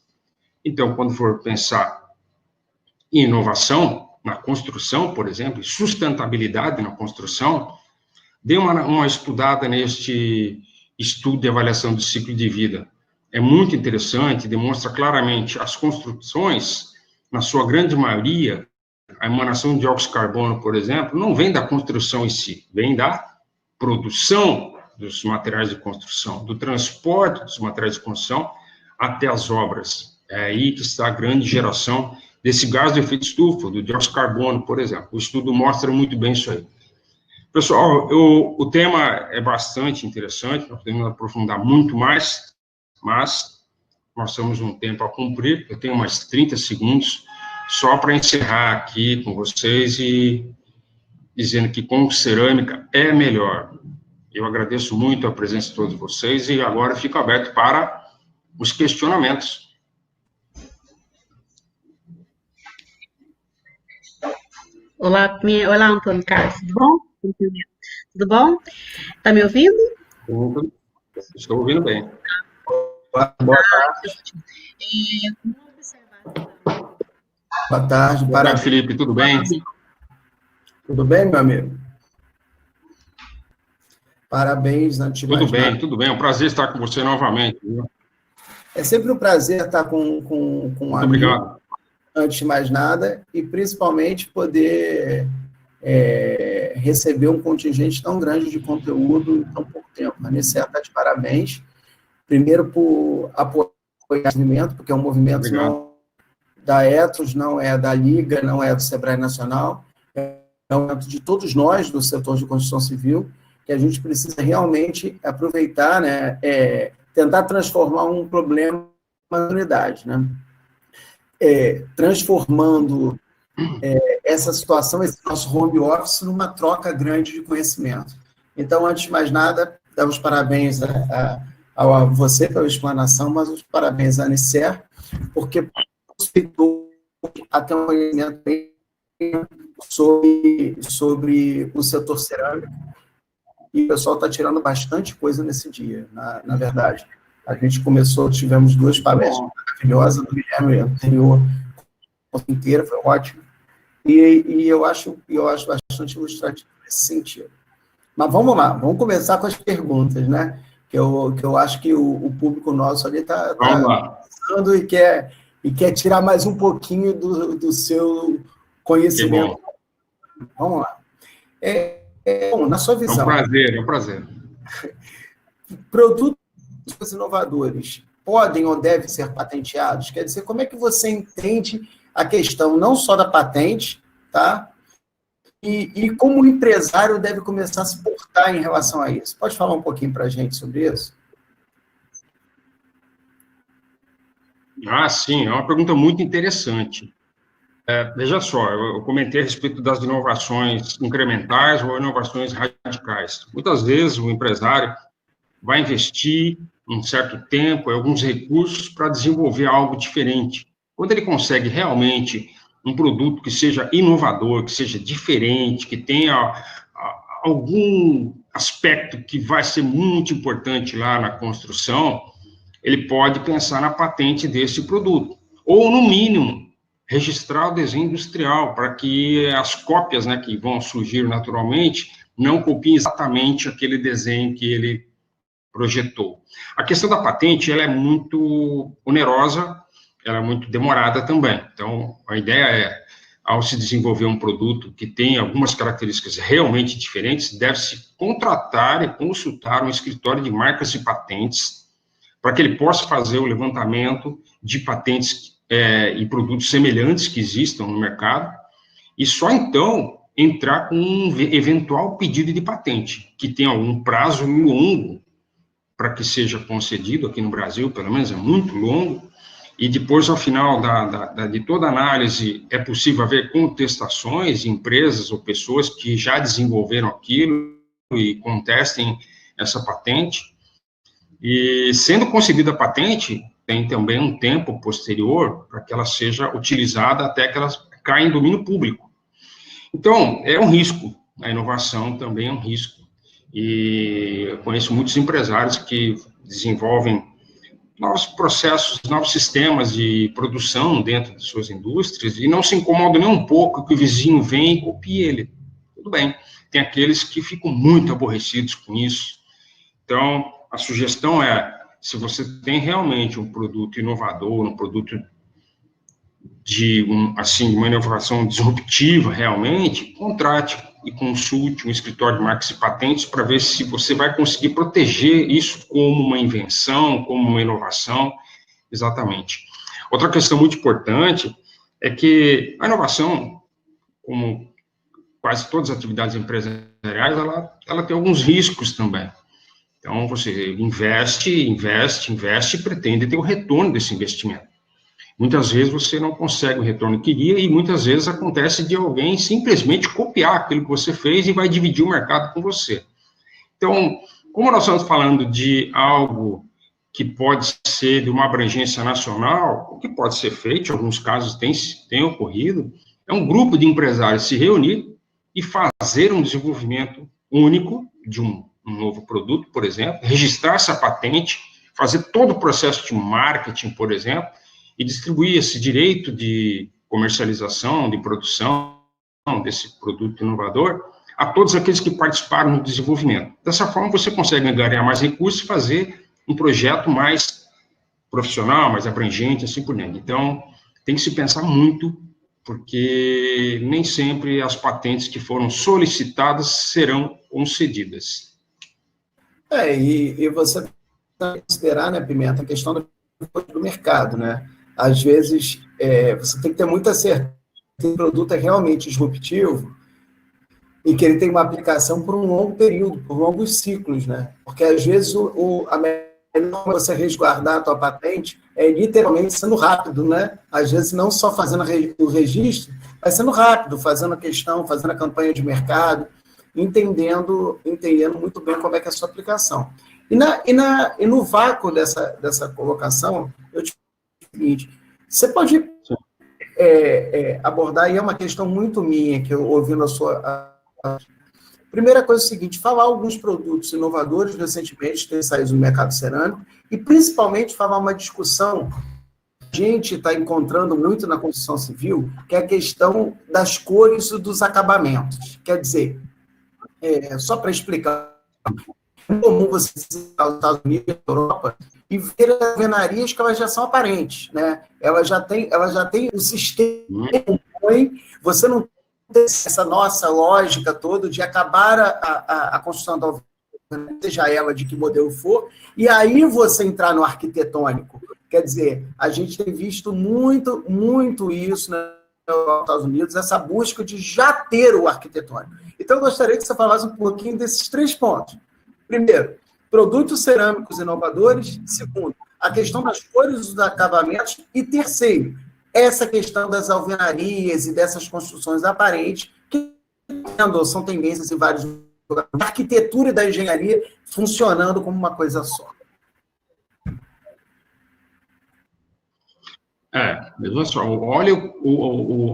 Então, quando for pensar em inovação na construção, por exemplo, sustentabilidade na construção, dê uma estudada neste estudo de avaliação do ciclo de vida. É muito interessante, demonstra claramente as construções, na sua grande maioria, a emanação de dióxido de carbono, por exemplo, não vem da construção em si, vem da produção dos materiais de construção, do transporte dos materiais de construção até as obras. É aí que está a grande geração desse gás de efeito estufa, do dióxido de carbono, por exemplo. O estudo mostra muito bem isso aí. Pessoal, o tema é bastante interessante, nós podemos aprofundar muito mais, mas nós temos um tempo a cumprir, eu tenho mais 30 segundos, só para encerrar aqui com vocês e dizendo que com cerâmica é melhor. Eu agradeço muito a presença de todos vocês e agora fico aberto para os questionamentos. Olá, Antônio Carlos, tudo bom? Tudo bom? Tá me ouvindo? Estou ouvindo bem. Boa tarde. Boa tarde, Boa tarde, Felipe, tudo bem? Tudo bem, meu amigo? Parabéns, antes de mais nada. Tudo bem. É um prazer estar com você novamente. Viu? É sempre um prazer estar com um Muito amigo, obrigado. antes de mais nada, e principalmente poder receber um contingente tão grande de conteúdo em tão pouco tempo. A Anicer está de parabéns, primeiro por apoiar o movimento, porque é um movimento não da Ethos, não é da Liga, não é do Sebrae Nacional, é um movimento de todos nós do setor de construção civil, que a gente precisa realmente aproveitar, né, tentar transformar um problema em uma unidade, né? Transformando essa situação, esse nosso home office, numa troca grande de conhecimento. Então, antes de mais nada, damos parabéns a você pela explanação, mas os parabéns à Anicer, porque possibilitou até um conhecimento sobre o setor cerâmico, e o pessoal está tirando bastante coisa nesse dia, na verdade. A gente tivemos 2 palestras maravilhosas do Guilherme anterior, inteira, foi ótimo, e eu acho bastante ilustrativo nesse sentido. Mas vamos lá, vamos começar com as perguntas, né? Que eu acho que o público nosso ali está pensando e quer tirar mais um pouquinho do seu conhecimento. Vamos lá. Bom, na sua visão... É um prazer. Produtos inovadores podem ou devem ser patenteados? Quer dizer, como é que você entende a questão não só da patente, tá? E como o empresário deve começar a se portar em relação a isso? Pode falar um pouquinho para a gente sobre isso? Sim, é uma pergunta muito interessante. Veja só, eu comentei a respeito das inovações incrementais ou inovações radicais. Muitas vezes o empresário vai investir um certo tempo, alguns recursos para desenvolver algo diferente. Quando ele consegue realmente um produto que seja inovador, que seja diferente, que tenha algum aspecto que vai ser muito importante lá na construção, ele pode pensar na patente desse produto. Ou, no mínimo, registrar o desenho industrial, para que as cópias, né, que vão surgir naturalmente não copiem exatamente aquele desenho que ele projetou. A questão da patente, ela é muito onerosa, ela é muito demorada também. Então, a ideia é, ao se desenvolver um produto que tem algumas características realmente diferentes, deve-se contratar e consultar um escritório de marcas e patentes, para que ele possa fazer o levantamento de patentes e produtos semelhantes que existam no mercado, e só então entrar com um eventual pedido de patente, que tem algum prazo longo para que seja concedido, aqui no Brasil, pelo menos, é muito longo, e depois, ao final de toda a análise, é possível haver contestações de empresas ou pessoas que já desenvolveram aquilo e contestem essa patente. E, sendo concedida a patente, tem também um tempo posterior para que ela seja utilizada até que ela caia em domínio público. Então, é um risco, a inovação também é um risco. E eu conheço muitos empresários que desenvolvem novos processos, novos sistemas de produção dentro de suas indústrias e não se incomodam nem um pouco que o vizinho venha e copie ele. Tudo bem. Tem aqueles que ficam muito aborrecidos com isso. Então, a sugestão é, se você tem realmente um produto inovador, um produto de uma inovação disruptiva realmente, contrate e consulte um escritório de marcas e patentes para ver se você vai conseguir proteger isso como uma invenção, como uma inovação, exatamente. Outra questão muito importante é que a inovação, como quase todas as atividades empresariais, ela tem alguns riscos também. Então, você investe e pretende ter o retorno desse investimento. Muitas vezes você não consegue o retorno que queria e muitas vezes acontece de alguém simplesmente copiar aquilo que você fez e vai dividir o mercado com você. Então, como nós estamos falando de algo que pode ser de uma abrangência nacional, o que pode ser feito, em alguns casos tem ocorrido, É um grupo de empresários se reunir e fazer um desenvolvimento único de um novo produto, por exemplo, registrar essa patente, fazer todo o processo de marketing, por exemplo, e distribuir esse direito de comercialização, de produção desse produto inovador a todos aqueles que participaram no desenvolvimento. Dessa forma, você consegue angariar mais recursos e fazer um projeto mais profissional, mais abrangente, assim por diante. Então, tem que se pensar muito, porque nem sempre as patentes que foram solicitadas serão concedidas. E você tem que considerar, né, Pimenta, a questão do mercado, né? Às vezes, você tem que ter muita certeza que o produto é realmente disruptivo e que ele tem uma aplicação por um longo período, por longos ciclos, né? Porque, às vezes, a melhor você resguardar a tua patente é literalmente sendo rápido, né? Às vezes, não só fazendo o registro, mas sendo rápido, fazendo a questão, fazendo a campanha de mercado, entendendo muito bem como é que é a sua aplicação. E no vácuo dessa colocação, eu te digo o seguinte, você pode abordar, e é uma questão muito minha, que eu ouvindo a sua... Primeira coisa é o seguinte, falar alguns produtos inovadores recentemente têm saído no mercado cerâmico, e principalmente falar uma discussão que a gente está encontrando muito na construção civil, que é a questão das cores e dos acabamentos. Quer dizer, só para explicar, é comum você visitar os Estados Unidos e a Europa e ver as alvenarias que elas já são aparentes, né? Ela já tem o sistema, você não tem essa nossa lógica toda de acabar a construção da alvenaria, seja ela de que modelo for, e aí você entrar no arquitetônico. Quer dizer, a gente tem visto muito, muito isso nos Estados Unidos, essa busca de já ter o arquitetônico. Então, eu gostaria que você falasse um pouquinho desses 3 pontos. Primeiro, produtos cerâmicos inovadores. Segundo, a questão das cores dos acabamentos. E terceiro, essa questão das alvenarias e dessas construções aparentes, que são tendências em vários lugares. A arquitetura e da engenharia funcionando como uma coisa só. Veja só, olha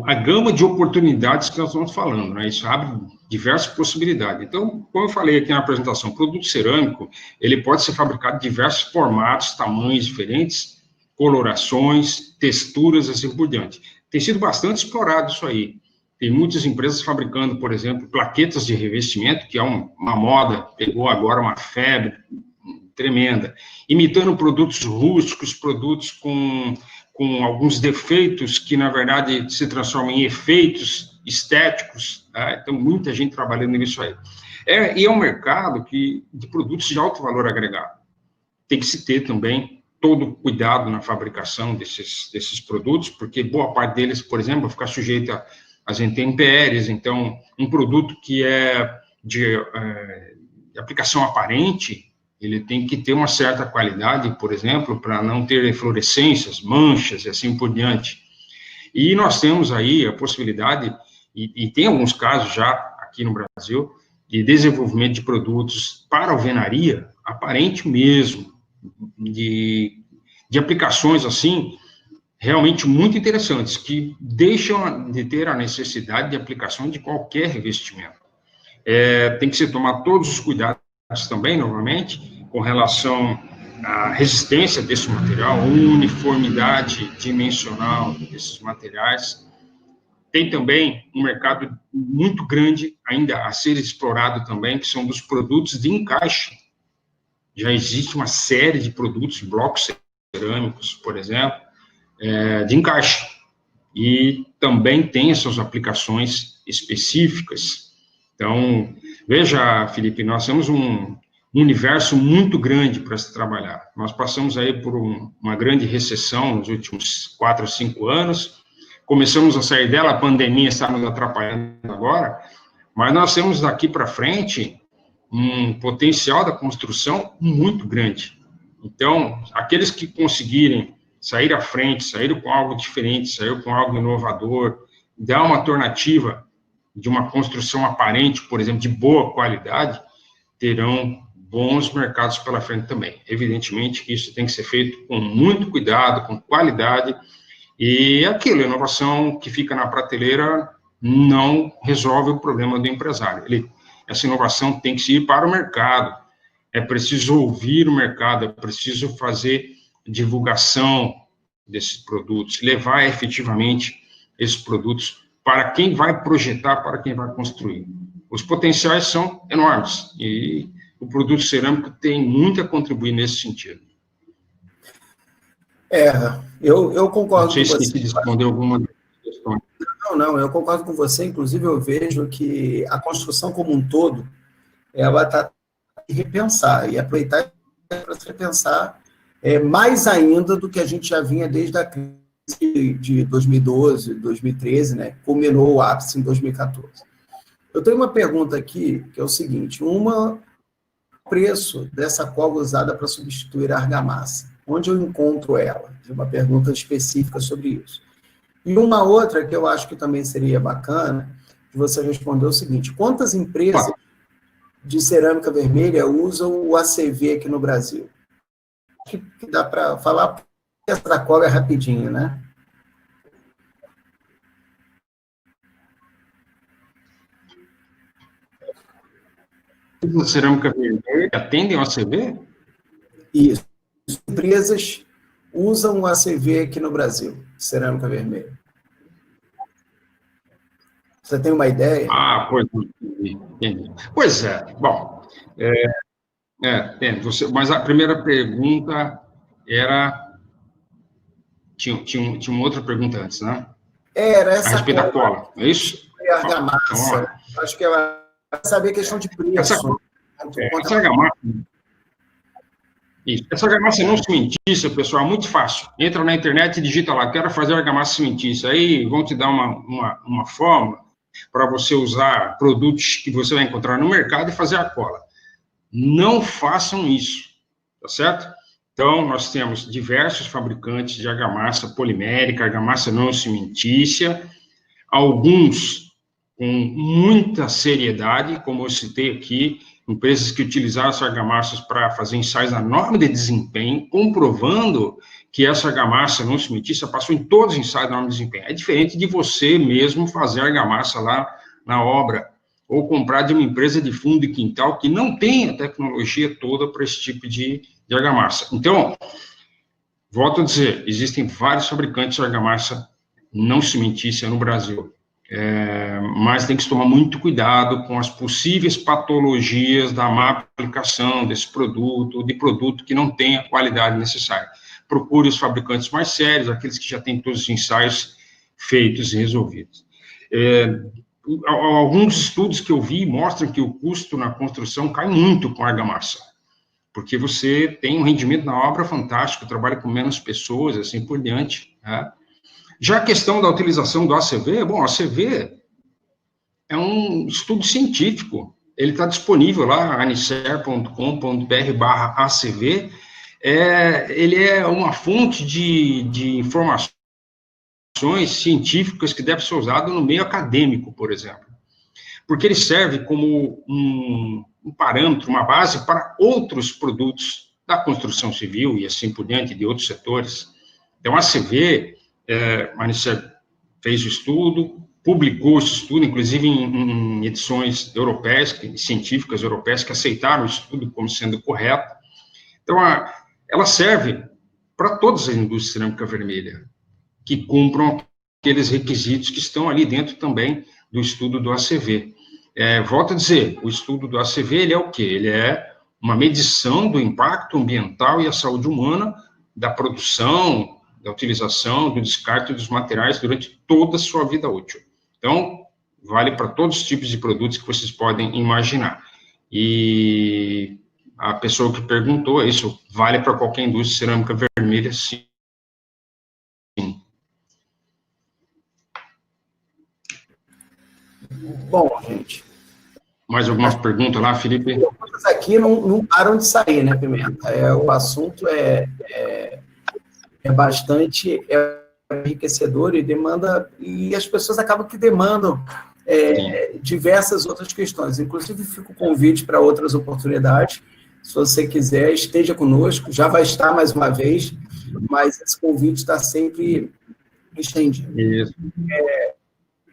a gama de oportunidades que nós estamos falando, né? Isso abre diversas possibilidades. Então, como eu falei aqui na apresentação, o produto cerâmico, ele pode ser fabricado de diversos formatos, tamanhos diferentes, colorações, texturas, assim por diante. Tem sido bastante explorado isso aí. Tem muitas empresas fabricando, por exemplo, plaquetas de revestimento, que é uma moda, pegou agora uma febre tremenda, imitando produtos rústicos, produtos com alguns defeitos que, na verdade, se transformam em efeitos estéticos, tá? Então, muita gente trabalhando nisso aí. E é um mercado de produtos de alto valor agregado. Tem que se ter também todo cuidado na fabricação desses produtos, porque boa parte deles, por exemplo, vai ficar sujeito às intempéries. Então, um produto que é de aplicação aparente, ele tem que ter uma certa qualidade, por exemplo, para não ter eflorescências, manchas e assim por diante. E nós temos aí a possibilidade, e tem alguns casos já aqui no Brasil, de desenvolvimento de produtos para alvenaria, aparente mesmo, de aplicações assim, realmente muito interessantes, que deixam de ter a necessidade de aplicação de qualquer revestimento. Tem que se tomar todos os cuidados também, novamente, com relação à resistência desse material, uniformidade dimensional desses materiais. Tem também um mercado muito grande ainda a ser explorado também, que são dos produtos de encaixe. Já existe uma série de produtos, blocos cerâmicos, por exemplo, de encaixe. E também tem as suas aplicações específicas. Então, veja, Felipe, nós temos um universo muito grande para se trabalhar. Nós passamos aí por uma grande recessão nos últimos 4 ou 5 anos, começamos a sair dela, a pandemia está nos atrapalhando agora, mas nós temos daqui para frente um potencial da construção muito grande. Então, aqueles que conseguirem sair à frente, sair com algo diferente, sair com algo inovador, dar uma alternativa de uma construção aparente, por exemplo, de boa qualidade, terão bons mercados pela frente também. Evidentemente que isso tem que ser feito com muito cuidado, com qualidade, E aquilo, a inovação que fica na prateleira não resolve o problema do empresário. Essa inovação tem que ir para o mercado, é preciso ouvir o mercado, é preciso fazer divulgação desses produtos, levar efetivamente esses produtos para quem vai projetar, para quem vai construir. Os potenciais são enormes, e o produto cerâmico tem muito a contribuir nesse sentido. Eu concordo com você. Não sei se respondeu alguma questão. Não, eu concordo com você. Inclusive, eu vejo que a construção como um todo, ela está a repensar, e aproveitar para se repensar mais ainda do que a gente já vinha desde a crise de 2012, 2013, né? Culminou o ápice em 2014. Eu tenho uma pergunta aqui, que é o seguinte: o preço dessa cola usada para substituir a argamassa? Onde eu encontro ela? Tem uma pergunta específica sobre isso. E uma outra que eu acho que também seria bacana, de você responder o seguinte: quantas empresas de cerâmica vermelha usam o ACV aqui no Brasil? Que dá para falar, porque essa cola é rapidinho, né? A cerâmica vermelha atendem o ACV? Isso. As empresas usam o ACV aqui no Brasil, cerâmica vermelha. Você tem uma ideia? Entendi. Pois é. Bom, mas a primeira pergunta era... Tinha uma outra pergunta antes, né? Era essa. A respeito da cola, é isso? A argamassa. Acho que ela vai saber a questão de preço. Essa argamassa... Isso. Essa argamassa não cimentícia, pessoal, é muito fácil. Entra na internet e digita lá, quero fazer argamassa cimentícia. Aí vão te dar uma fórmula para você usar produtos que você vai encontrar no mercado e fazer a cola. Não façam isso, tá certo? Então, nós temos diversos fabricantes de argamassa polimérica, argamassa não cimentícia, alguns com muita seriedade, como eu citei aqui, empresas que utilizaram essas argamassas para fazer ensaios na norma de desempenho, comprovando que essa argamassa não cimentícia passou em todos os ensaios da norma de desempenho. É diferente de você mesmo fazer argamassa lá na obra, ou comprar de uma empresa de fundo de quintal que não tem a tecnologia toda para esse tipo de argamassa. Então, volto a dizer, existem vários fabricantes de argamassa não cimentícia no Brasil. Mas tem que tomar muito cuidado com as possíveis patologias da má aplicação desse produto, de produto que não tem a qualidade necessária. Procure os fabricantes mais sérios, aqueles que já têm todos os ensaios feitos e resolvidos. Alguns estudos que eu vi mostram que o custo na construção cai muito com a argamassa, porque você tem um rendimento na obra fantástico, trabalha com menos pessoas, assim por diante, né? Já a questão da utilização do ACV, bom, o ACV é um estudo científico, ele está disponível lá, anicer.com.br/ACV, ele é uma fonte de informações científicas que deve ser usado no meio acadêmico, por exemplo, porque ele serve como um parâmetro, uma base para outros produtos da construção civil e assim por diante, de outros setores. Então, a ACV... a Anicer fez o estudo, publicou esse estudo, inclusive em edições europeias, científicas europeias, que aceitaram o estudo como sendo correto. Então, ela serve para todas as indústrias de cerâmica vermelha, que cumpram aqueles requisitos que estão ali dentro também do estudo do ACV. Volto a dizer, o estudo do ACV, ele é o quê? Ele é uma medição do impacto ambiental e a saúde humana da produção, da utilização, do descarte dos materiais durante toda a sua vida útil. Então, vale para todos os tipos de produtos que vocês podem imaginar. E a pessoa que perguntou, isso vale para qualquer indústria de cerâmica vermelha, sim. Bom, gente. Mais algumas perguntas lá, Felipe? As perguntas aqui não param de sair, né, Pimenta? O assunto é bastante enriquecedor e demanda, e as pessoas acabam que demandam diversas outras questões. Inclusive, fica o convite para outras oportunidades. Se você quiser, esteja conosco, já vai estar mais uma vez, mas esse convite está sempre estendido. Isso.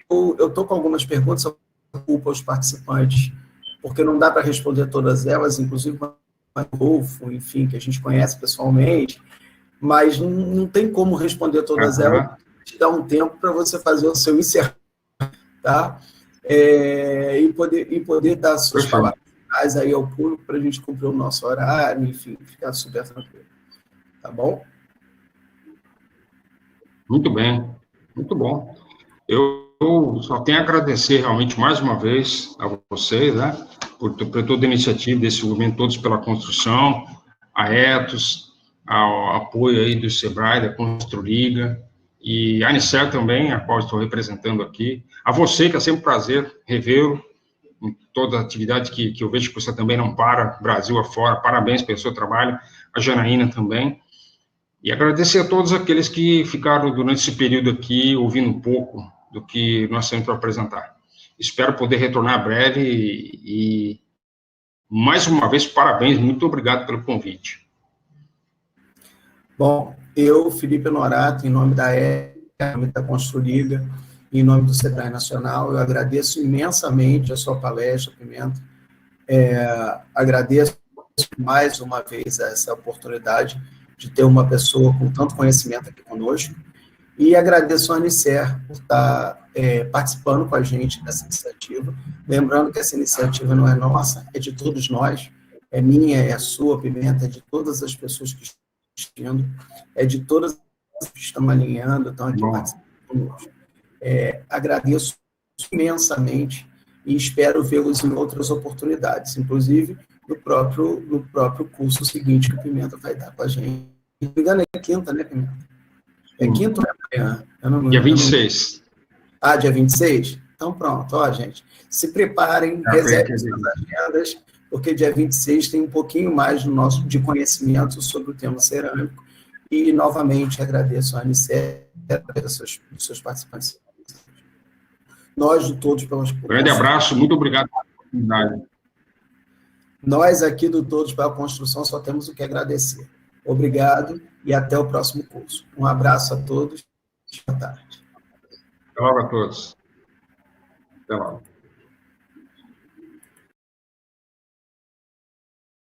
Eu estou com algumas perguntas, eu culpo aos participantes, porque não dá para responder todas elas, inclusive o Rodolfo, enfim, que a gente conhece pessoalmente, mas não tem como responder todas elas, te dá um tempo para você fazer o seu encerramento, tá? E poder dar suas palavras finais aí ao público para a gente cumprir o nosso horário, enfim, ficar super tranquilo. Tá bom? Muito bem, muito bom. Eu só tenho a agradecer realmente mais uma vez a vocês, né, por toda a iniciativa desse movimento Todos pela Construção, a Ethos, ao apoio aí do SEBRAE, da Construliga, e a Anicer também, a qual estou representando aqui. A você, que é sempre um prazer revê-lo, em toda a atividade que eu vejo que você também não para, Brasil afora, parabéns pelo seu trabalho, a Janaína também. E agradecer a todos aqueles que ficaram durante esse período aqui ouvindo um pouco do que nós temos para apresentar. Espero poder retornar breve e mais uma vez, parabéns, muito obrigado pelo convite. Bom, eu, Felipe Honorato, em nome da Construliga, em nome do SEBRAE Nacional, eu agradeço imensamente a sua palestra, Pimenta. Agradeço mais uma vez essa oportunidade de ter uma pessoa com tanto conhecimento aqui conosco, e agradeço a Anicer por estar participando com a gente dessa iniciativa, lembrando que essa iniciativa não é nossa, é de todos nós, é minha, é a sua, Pimenta, é de todas as pessoas que estão assistindo, é de todas as que estão alinhando, estão aqui participando conosco. Agradeço imensamente e espero vê-los em outras oportunidades, inclusive no próprio curso seguinte que o Pimenta vai dar com a gente. Se não me engano, é quinta, né, Pimenta? É quinta ou é amanhã? Dia 26. Dia 26? Então, pronto, ó, gente. Se preparem, reservem suas agendas, porque dia 26 tem um pouquinho mais de conhecimento sobre o tema cerâmico. E, novamente, agradeço a Anicer pelos seus participantes. Nós, de Todos pelas Construções. Grande abraço, muito obrigado pela oportunidade. Nós, aqui do Todos pela Construção, só temos o que agradecer. Obrigado e até o próximo curso. Um abraço a todos. Boa tarde. Até logo a todos. Até logo.